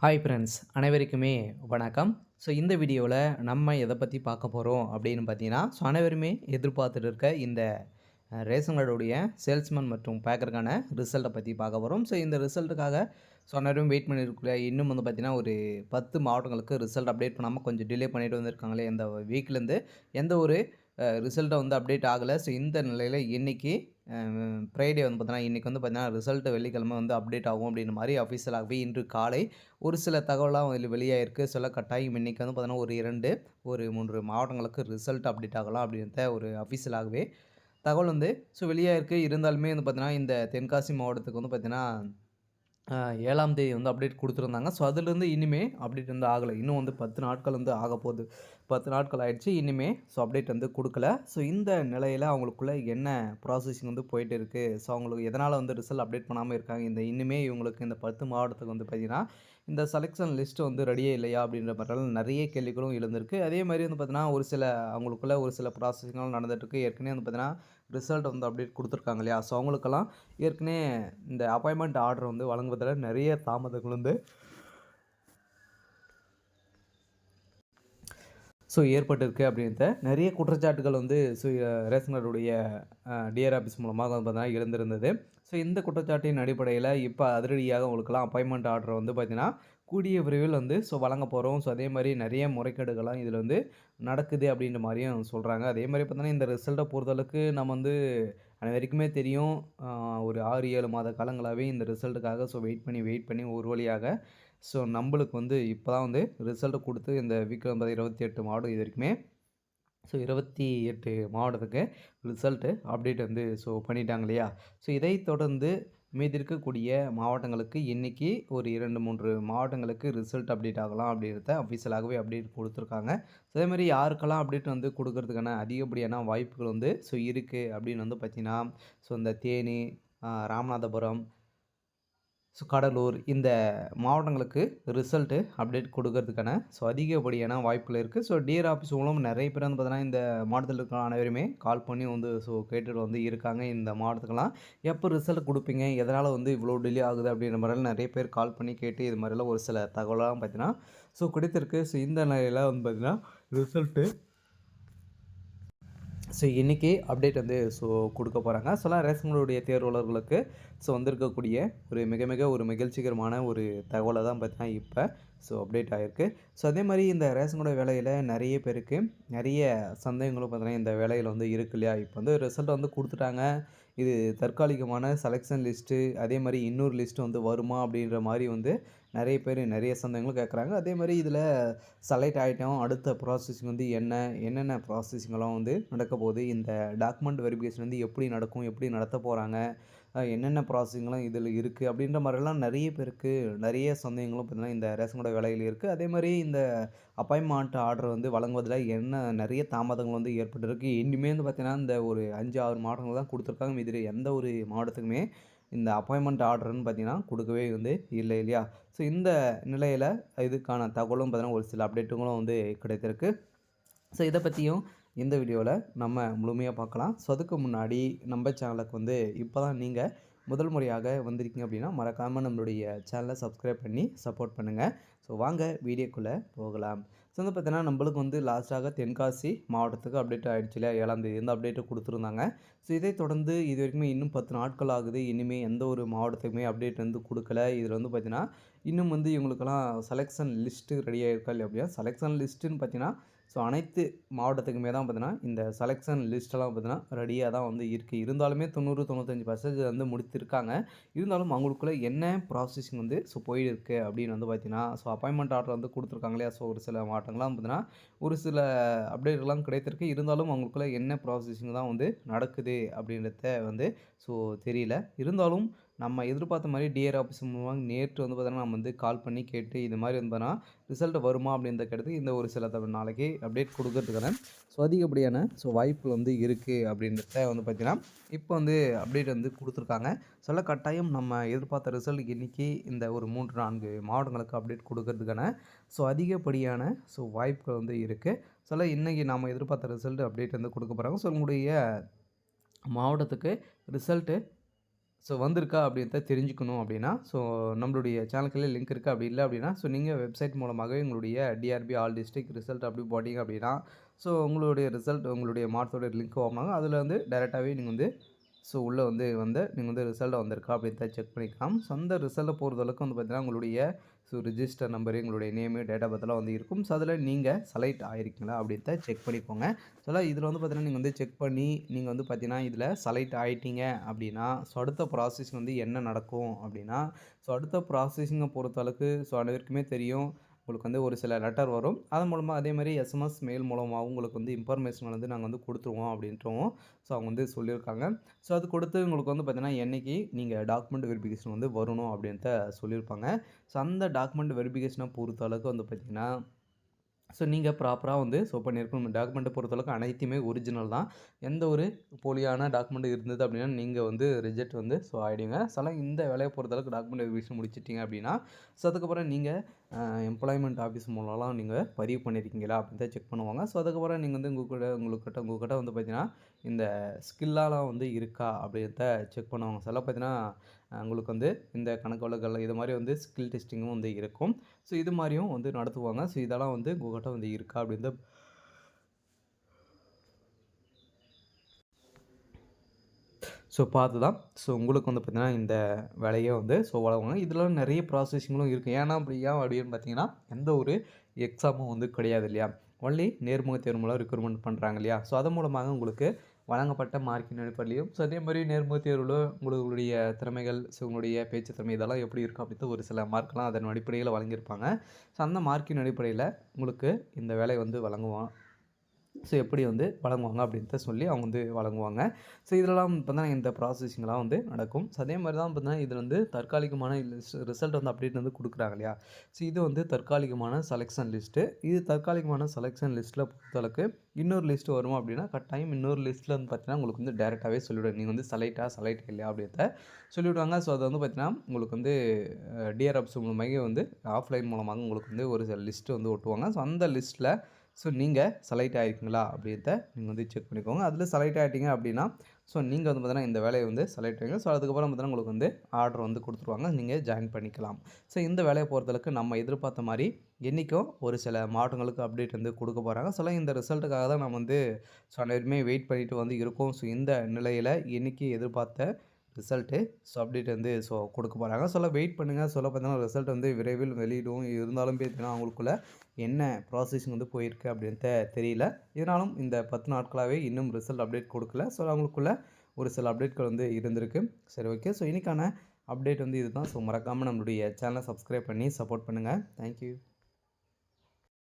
Hi friends அனைவருக்குமே வணக்கம். இந்த வீடியோவில் நம்ம எதை பற்றி பார்க்க போகிறோம் அப்படின்னு பார்த்தீங்கன்னா, அனைவருமே எதிர்பார்த்துட்டு இருக்க இந்த ரேஷன் கார்டுடைய சேல்ஸ்மேன் மற்றும் பேக்கருக்கான ரிசல்ட்டை பற்றி பார்க்க போகிறோம். இந்த ரிசல்ட்டுக்காக அனைவரும் வெயிட் பண்ணியிருக்கல. இன்னும் வந்து பார்த்தீங்கன்னா ஒரு 10 மாவட்டங்களுக்கு ரிசல்ட் அப்டேட் பண்ணாமல் கொஞ்சம் டிலே பண்ணிட்டு வந்திருக்காங்களே. இந்த வீக்லேருந்து எந்த ஒரு ரிசல்ட்டை வந்து அப்டேட் ஆகலை. இந்த நிலையில் இன்றைக்கி ஃப்ரைடே வந்து பார்த்தீங்கன்னா, இன்றைக்கி வந்து பார்த்தீங்கன்னா ரிசல்ட்டு வெள்ளிக்கிழமை வந்து அப்டேட் ஆகும் அப்படின்ற மாதிரி அஃபிஷியலாகவே இன்று காலை ஒரு சில தகவலாம் வெளியாகிருக்கு. சொல்ல கட்டாயம் இன்றைக்கி வந்து பார்த்தீங்கன்னா ஒரு 3 மாவட்டங்களுக்கு ரிசல்ட் அப்டேட் ஆகலாம் அப்படின்றத ஒரு அஃபிஷியலாகவே தகவல் வந்து வெளியாகிருக்கு. இருந்தாலுமே வந்து பார்த்தீங்கன்னா, இந்த தென்காசி மாவட்டத்துக்கு வந்து பார்த்தீங்கன்னா 7ஆம் தேதி வந்து அப்டேட் குடுத்துருந்தாங்க. அதுலேருந்து இனிமே அப்டேட் வந்து ஆகலை. இன்னும் வந்து 10 நாட்கள் வந்து ஆகப்போகுது. 10 நாட்கள் ஆயிடுச்சு. இனிமே அப்டேட் வந்து குடுக்கல. இந்த நிலையில அவங்களுக்குள்ள என்ன ப்ராசஸிங் வந்து போயிட்டு இருக்கு. அவங்களுக்கு எதனால வந்து ரிசல்ட் அப்டேட் பண்ணாம இருக்காங்க. இனிமே இவங்களுக்கு இந்த 10 மாவட்டத்துக்கு வந்து பார்த்தீங்கன்னா, இந்த செலக்ஷன் லிஸ்ட் வந்து ரெடியே இல்லையா? அப்படின்ற மாதிரிலாம் நெறைய கேள்விகளும் எழுந்திருக்கு. அதே மாரி வந்து பார்த்தீங்கன்னா, அவங்களுக்குள்ள ஒரு சில ப்ராசஸிங்லாம் நடந்துட்டுருக்கு. ஏற்கனவே வந்து பார்த்தீங்கன்னா, ரிசல்ட் வந்து அப்டேட் குடுத்துருக்காங்க இல்லையா? அவங்களுக்கெல்லாம் ஏற்கனவே இந்த அப்பாயின்ட்மெண்ட் ஆர்டர் வந்து வழங்குவதில் நிறைய தாமதங்கள் வந்து ஏற்பட்டிருக்கு அப்படின்றத நிறைய குற்றச்சாட்டுகள் வந்து ரேஷன் கார்டுடைய டிஆர் ஆஃபீஸ் மூலமாக வந்து பார்த்தீங்கன்னா எழுந்திருந்தது. இந்த குற்றச்சாட்டின் அடிப்படையில் இப்போ அதிரடியாக உங்களுக்கெல்லாம் அப்பாயின்மெண்ட் ஆர்டர் வந்து பார்த்தீங்கன்னா கூடிய விரைவில் வந்து வழங்க போகிறோம். அதே மாதிரி நிறைய முறைகேடுகள்லாம் இதில் வந்து நடக்குது அப்படின்ற மாதிரியும் சொல்கிறாங்க. அதே மாதிரி பார்த்தீங்கன்னா இந்த ரிசல்ட்டை பொறுத்தளவுக்கு நம்ம வந்து அனைவருக்குமே தெரியும். ஒரு 6, 7 மாத காலங்களாகவே இந்த ரிசல்ட்டுக்காக வெயிட் பண்ணி ஒரு வழியாக நம்பளுக்கு வந்து இப்போ தான் வந்து ரிசல்ட் குடுத்து இந்த வீக் வந்து 28 மாவட்டம் இது வரைக்குமே 28 மாவட்டத்துக்கு ரிசல்ட்டு அப்டேட் வந்து பண்ணிட்டாங்க இல்லையா? இதைத் தொடர்ந்து மீதி இருக்கக்கூடிய மாவட்டங்களுக்கு இன்னைக்கு ஒரு 2, 3 மாவட்டங்களுக்கு ரிசல்ட் அப்டேட் ஆகலாம் அப்படின்றத அஃபிஷியலாகவே அப்டேட் குடுத்துருக்காங்க. அதேமாரி யாருக்கெல்லாம் அப்டேட் வந்து குடுக்கறதுக்கான அதிகப்படியான வாய்ப்புகள் வந்து இருக்கு அப்படின்னு வந்து பார்த்தீங்கன்னா, இந்த தேனி, ராமநாதபுரம், கடலூர் இந்த மாவட்டங்களுக்கு ரிசல்ட்டு அப்டேட் கொடுக்கறதுக்கான அதிகப்படியான வாய்ப்புகள் இருக்குது. டிஆர் ஆஃபீஸ் மூலம் நிறைய பேர் வந்து பார்த்தீங்கன்னா, இந்த மாவட்டத்தில் இருக்கிற அனைவருமே கால் பண்ணி வந்து கேட்டுட்டு வந்து இருக்காங்க. இந்த மாவட்டத்துக்கெல்லாம் எப்போ ரிசல்ட் குடுப்பீங்க? எதனால் வந்து இவ்வளோ டிலே ஆகுது? அப்படின்ற மாதிரிலாம் நிறைய பேர் கால் பண்ணி கேட்டு இது மாதிரிலாம் ஒரு சில தகவலாம் பார்த்தீங்கன்னா, கிடைத்திருக்கு. இந்த நிலையில வந்து பார்த்தீங்கன்னா, ரிசல்ட்டு இன்றைக்கி அப்டேட் வந்து கொடுக்க போகிறாங்க. ரேஷன் கார்டுடைய தேர்வாளர்களுக்கு வந்திருக்கக்கூடிய ஒரு மிக ஒரு மகிழ்ச்சிகரமான ஒரு தகவலை தான் பார்த்தீங்கன்னா இப்போ அப்டேட் ஆகிருக்கு. அதே மாதிரி இந்த ரேஷன் கார்டு வேலையில் நிறைய பேருக்கு நிறைய சந்தேகங்களும் பார்த்தீங்கன்னா இந்த வேலையில் வந்து இருக்கு இல்லையா? இப்போ வந்து ரிசல்ட் வந்து கொடுத்துட்டாங்க. இது தற்காலிகமான செலெக்ஷன் லிஸ்ட்டு அதே மாதிரி இன்னொரு லிஸ்ட்டு வந்து வருமா? அப்படின்ற மாதிரி வந்து நிறைய பேர் நிறைய சந்தேகங்களும் கேட்குறாங்க. அதே மாதிரி இதில் செலக்ட் ஆகிட்டோம். அடுத்த ப்ராசஸிங் வந்து என்னென்ன ப்ராசஸிங்கெல்லாம் வந்து நடக்க போகுது? இந்த டாக்குமெண்ட் வெரிஃபிகேஷன் வந்து எப்படி நடக்கும்? எப்படி நடத்த போகிறாங்க? என்னென்ன ப்ராசஸிங்லாம் இதில் இருக்குது? அப்படின்ற மாதிரிலாம் நிறைய பேருக்கு நிறைய சந்தேகங்களும் பார்த்தீங்கன்னா இந்த ரேஷன் கடை வேலையில் இருக்குது. அதே மாதிரி இந்த அப்பாயின்ட்மெண்ட் ஆர்டர் வந்து வழங்குவதில் நிறைய தாமதங்கள் வந்து ஏற்பட்டிருக்கு. இனிமே வந்து பார்த்தீங்கன்னா இந்த ஒரு 5, 6 மாவட்டங்கள் தான் கொடுத்துருக்காங்க. இதில் எந்த ஒரு மாவட்டத்துக்குமே இந்த அப்பாயின்ட்மெண்ட் ஆர்டர்ன்னு பார்த்தீங்கன்னா கொடுக்கவே வந்து இல்லை இல்லையா? இந்த நிலையில் இதுக்கான தகவலும் பார்த்தீங்கன்னா ஒரு சில அப்டேட்டுகளும் வந்து கிடைத்திருக்கு. இதை பற்றியும் இந்த வீடியோவில் நம்ம முழுமையாக பார்க்கலாம். அதுக்கு முன்னாடி நம்ம சேனலுக்கு வந்து இப்போ தான் நீங்கள் முதல் முறையாக வந்திருக்கீங்க அப்படின்னா மறக்காமல் நம்மளுடைய சேனலை சப்ஸ்கிரைப் பண்ணி சப்போர்ட் பண்ணுங்கள். வாங்க வீடியோக்குள்ளே போகலாம். வந்து பார்த்தீங்கன்னா நம்மளுக்கு வந்து லாஸ்ட்டாக தென்காசி மாவட்டத்துக்கு அப்டேட் ஆகிடுச்சு இல்லையா? 7ஆம் தேதி வந்து அப்டேட்டு கொடுத்துருந்தாங்க. இதை தொடர்ந்து இது வரைக்குமே இன்னும் 10 நாட்கள் ஆகுது. இனிமேல் எந்த ஒரு மாவட்டத்துக்குமே அப்டேட் வந்து கொடுக்கல. இதில் வந்து பார்த்தீங்கன்னா இன்னும் வந்து இவங்களுக்கெல்லாம் செலெக்ஷன் லிஸ்ட்டு ரெடியாக இருக்கா இல்லையா? அப்படின்னா செலெக்ஷன் லிஸ்ட்டுன்னு பார்த்தீங்கன்னா அனைத்து மாவட்டத்துக்குமே தான் பார்த்தீங்கன்னா இந்த செலெக்ஷன் லிஸ்ட்டெல்லாம் பார்த்தீங்கன்னா ரெடியாக தான் வந்து இருக்குது. இருந்தாலுமே 90, 95% வந்து முடித்திருக்காங்க. இருந்தாலும் அவங்களுக்குள்ள என்ன ப்ராசஸிங் வந்து போயிருக்கு அப்படின்னு வந்து பார்த்தீங்கன்னா, அப்பாயின்ட்மெண்ட் ஆர்டர் வந்து கொடுத்துருக்காங்க இல்லையா? ஒரு சில மாவட்டங்கள்லாம் பார்த்தீங்கன்னா, ஒரு சில அப்டேட்லாம் கிடைத்திருக்கு. இருந்தாலும் அவங்களுக்குள்ள என்ன ப்ராசஸிங் தான் வந்து நடக்குது அப்படின்றத வந்து தெரியல. இருந்தாலும் நம்ம எதிர்பார்த்த மாதிரி டிஆர் ஆஃபீஸ் மூலமாக நேற்று வந்து பார்த்தீங்கன்னா, நம்ம வந்து கால் பண்ணி கேட்டு இது மாதிரி வந்து பார்த்தீங்கன்னா, ரிசல்ட் வருமா அப்படின்றத கேட்டது இந்த ஒரு சில நாளைக்கு அப்டேட் கொடுக்கறதுக்கான அதிகப்படியான வாய்ப்புகள் வந்து இருக்குது அப்படின்றத வந்து பார்த்தீங்கன்னா, இப்போ வந்து அப்டேட் வந்து கொடுத்துருக்காங்க. கட்டாயம் நம்ம எதிர்பார்த்த ரிசல்ட் இன்றைக்கி இந்த ஒரு 3, 4 மாவட்டங்களுக்கு அப்டேட் கொடுக்கறதுக்கான அதிகப்படியான வாய்ப்புகள் வந்து இருக்குது. இன்றைக்கி நாம் எதிர்பார்த்த ரிசல்ட் அப்டேட் வந்து கொடுக்க போகிறாங்க. உங்களுடைய மாவட்டத்துக்கு ரிசல்ட்டு ஸோ வந்திருக்கா அப்படின்றத தெரிஞ்சுக்கணும் அப்படின்னா, ஸோ நம்மளுடைய சேனலுக்குள்ளே லிங்க் இருக்குது. அப்படி இல்லை அப்படின்னா, ஸோ நீங்கள் வெப்சைட் மூலமாகவே உங்களுடைய டிஆர்பி ஆல் டிஸ்ட்ரிக்ட் ரிசல்ட் அப்படி போட்டிங்க அப்படின்னா, ஸோ உங்களுடைய ரிசல்ட் உங்களுடைய மார்க்ஸோட லிங்க் ஓப்பன் ஆகும். அதில் வந்து டைரெக்டாகவே நீங்கள் வந்து ஸோ உள்ளே நீங்கள் வந்து ரிசல்ட் வந்திருக்கா அப்படின்றத செக் பண்ணிக்கலாம். ஸோ அந்த ரிசல்ட்டை பொறுத்தளவுக்கு வந்து பார்த்தீங்கன்னா, உங்களுடைய ஸோ ரிஜிஸ்டர் நம்பரு, உங்களுடைய நேமு, டேட் ஆஃப் பர்த்லாம் வந்து இருக்கும். ஸோ அதில் நீங்கள் செலக்ட் ஆகிருக்கீங்களா அப்படின்றத செக் பண்ணிக்கோங்க. ஸோ இதில் வந்து பார்த்தீங்கன்னா, நீங்கள் வந்து செக் பண்ணி நீங்கள் வந்து பார்த்தீங்கன்னா, இதில் செலக்ட் ஆகிட்டீங்க அப்படின்னா, ஸோ அடுத்த ப்ராசஸ் வந்து என்ன நடக்கும் அப்படின்னா, ஸோ அடுத்த ப்ராசஸிங்கை பொறுத்தளவுக்கு ஸோ அனைவருக்குமே தெரியும். உங்களுக்கு வந்து ஒரு சில லெட்டர் வரும். அதன் மூலமா அதேமாதிரி எஸ்எம்எஸ், மெயில் மூலமாகவும் உங்களுக்கு வந்து இன்ஃபர்மேஷன் வந்து நாங்கள் வந்து கொடுத்துருவோம் அப்படின்றவும் ஸோ அவங்க வந்து சொல்லியிருக்காங்க. ஸோ அது கொடுத்து உங்களுக்கு வந்து பார்த்தீங்கன்னா, என்னைக்கு நீங்கள் டாக்குமெண்ட் வெரிஃபிகேஷன் வந்து வரணும் அப்படின்ட்டு சொல்லியிருப்பாங்க. ஸோ அந்த டாக்குமெண்ட் வெரிஃபிகேஷனை பொறுத்த அளவுக்கு வந்து பார்த்தீங்கன்னா, ஸோ நீங்கள் ப்ராப்பராக வந்து ஸோ பண்ணியிருக்கணும். டாக்குமெண்ட்டை பொறுத்தளவுக்கு அனைத்துமே ஒரிஜினல் தான். எந்த ஒரு போலியான டாக்குமெண்ட் இருந்தது அப்படின்னா, நீங்கள் வந்து ரிஜெக்ட் வந்து ஸோ ஆகிடுங்க. ஸோ இந்த வேலையை பொறுத்தளவுக்கு டாக்குமெண்ட் வெரிஃபிகேஷன் முடிச்சிட்டிங்க அப்படின்னா, ஸோ அதுக்கப்புறம் நீங்கள் எம்ப்ளாய்மெண்ட் ஆஃபீஸ் மூலம்லாம் நீங்கள் பதிவு பண்ணியிருக்கீங்களா அப்படின்னு செக் பண்ணுவாங்க. ஸோ அதுக்கப்புறம் நீங்கள் வந்து உங்கள்கிட்ட வந்து பார்த்தீங்கன்னா, இந்த ஸ்கில்லாலாம் வந்து இருக்கா அப்படின்றத செக் பண்ணுவாங்க. சில பார்த்தீங்கன்னா, உங்களுக்கு வந்து இந்த கணக்கு வழக்குகள் இது மாதிரி வந்து ஸ்கில் டெஸ்டிங்கும் வந்து இருக்கும். ஸோ இது மாதிரியும் வந்து நடத்துவாங்க. ஸோ இதெல்லாம் வந்து உங்கள்கிட்ட வந்து இருக்கா அப்படின்றத ஸோ பார்த்து தான் ஸோ உங்களுக்கு வந்து பார்த்தீங்கன்னா, இந்த வேலையை வந்து ஸோ வழங்குவாங்க. இதில் நிறைய ப்ராசஸிங்களும் இருக்குது. ஏன் அப்படின்னு பார்த்தீங்கன்னா, எந்த ஒரு எக்ஸாமும் வந்து கிடையாது இல்லையா? ஒன்லி நேர்முக தேர்வு மூலம் ரெக்ரூட்மெண்ட் பண்ணுறாங்க இல்லையா? ஸோ அதன் மூலமாக உங்களுக்கு வழங்கப்பட்ட மார்க்கின் அடிப்படையிலும் ஸோ அதே மாதிரி நேர்முக தேர்வில் உங்களுடைய திறமைகள், ஸோ உங்களுடைய பேச்சு திறமை இதெல்லாம் எப்படி இருக்கும் அப்படின்ட்டு ஒரு சில மார்க்லாம் அதன் அடிப்படையில் வழங்கியிருப்பாங்க. ஸோ அந்த மார்க்கின் அடிப்படையில் உங்களுக்கு இந்த வேலை வந்து வழங்குவோம். ஸோ எப்படி வந்து வழங்குவாங்க அப்படின்ட்டு சொல்லி அவங்க வந்து வழங்குவாங்க. ஸோ இதெல்லாம் பார்த்தீங்கன்னா இந்த ப்ராசஸிங்லாம் வந்து நடக்கும். ஸோ அதே மாதிரி தான் பார்த்தீங்கன்னா இது வந்து தற்காலிகமான ரிசல்ட் வந்து அப்டேட் வந்து கொடுக்குறாங்க இல்லையா? ஸோ இது வந்து தற்காலிகமான செலெக்ஷன் லிஸ்ட்டு. இது தற்காலிகமான செலெக்ஷன் லிஸ்ட்டில் பொறுத்தளவுக்கு இன்னொரு லிஸ்ட்டு வரும் அப்படின்னா, கட்டாயம் இன்னொரு லிஸ்ட்டில் வந்து பார்த்தீங்கன்னா உங்களுக்கு வந்து டேரெக்டாகவே சொல்லிவிடுவாங்க. நீங்கள் வந்து செலக்ட் இல்லையா அப்படின்றத சொல்லிவிடுவாங்க. ஸோ அது வந்து பார்த்தீங்கன்னா உங்களுக்கு வந்து டிஆர்எஃப்ஸ் மூலமாக வந்து ஆஃப்லைன் மூலமாக உங்களுக்கு வந்து ஒரு சில லிஸ்ட்டு வந்து ஒட்டுவாங்க. ஸோ அந்த லிஸ்ட்டில் ஸோ நீங்கள் செலக்ட் ஆகிருக்கீங்களா அப்படின்றத நீங்கள் வந்து செக் பண்ணிக்கோங்க. அதில் செலக்ட் ஆகிட்டீங்க அப்படின்னா, ஸோ நீங்கள் வந்து பார்த்தீங்கன்னா இந்த வேலையை வந்து செலக்ட் ஆகிங்க. ஸோ அதுக்கப்புறம் பார்த்தீங்கன்னா உங்களுக்கு வந்து ஆர்டர் வந்து கொடுத்துருவாங்க. நீங்கள் ஜாயின் பண்ணிக்கலாம். ஸோ இந்த வேலையை பொறுத்தளவுக்கு நம்ம எதிர்பார்த்த மாதிரி என்றைக்கும் ஒரு சில மாவட்டங்களுக்கு அப்டேட் வந்து கொடுக்க போகிறாங்க. ஸோ இந்த ரிசல்ட்டுக்காக தான் நம்ம வந்து ஸோ அனைவருமே வெயிட் பண்ணிட்டு வந்து இருக்கோம். ஸோ இந்த நிலையில் என்றைக்கு எதிர்பார்த்த ரிசல்ட்டு ஸோ அப்டேட் வந்து ஸோ கொடுக்க போகிறாங்க. வெயிட் பண்ணுங்கள். பார்த்தீங்கன்னா ரிசல்ட் வந்து விரைவில் வெளியிடும். இருந்தாலும் பார்த்தீங்கன்னா அவங்களுக்குள்ள என்ன ப்ராசஸிங் வந்து போயிருக்கு அப்படின்ட்டு தெரியல. இதனாலும் இந்த 10 நாட்களாகவே இன்னும் ரிசல்ட் அப்டேட் கொடுக்கல. ஸோ அவங்களுக்குள்ள ஒரு சில அப்டேட்கள் வந்து இருந்திருக்கு. சரி, ஓகே. ஸோ இன்றைக்கான அப்டேட் வந்து இதுதான். ஸோ மறக்காமல் நம்மளுடைய சேனலை சப்ஸ்கிரைப் பண்ணி சப்போர்ட் பண்ணுங்கள். தேங்க்யூ.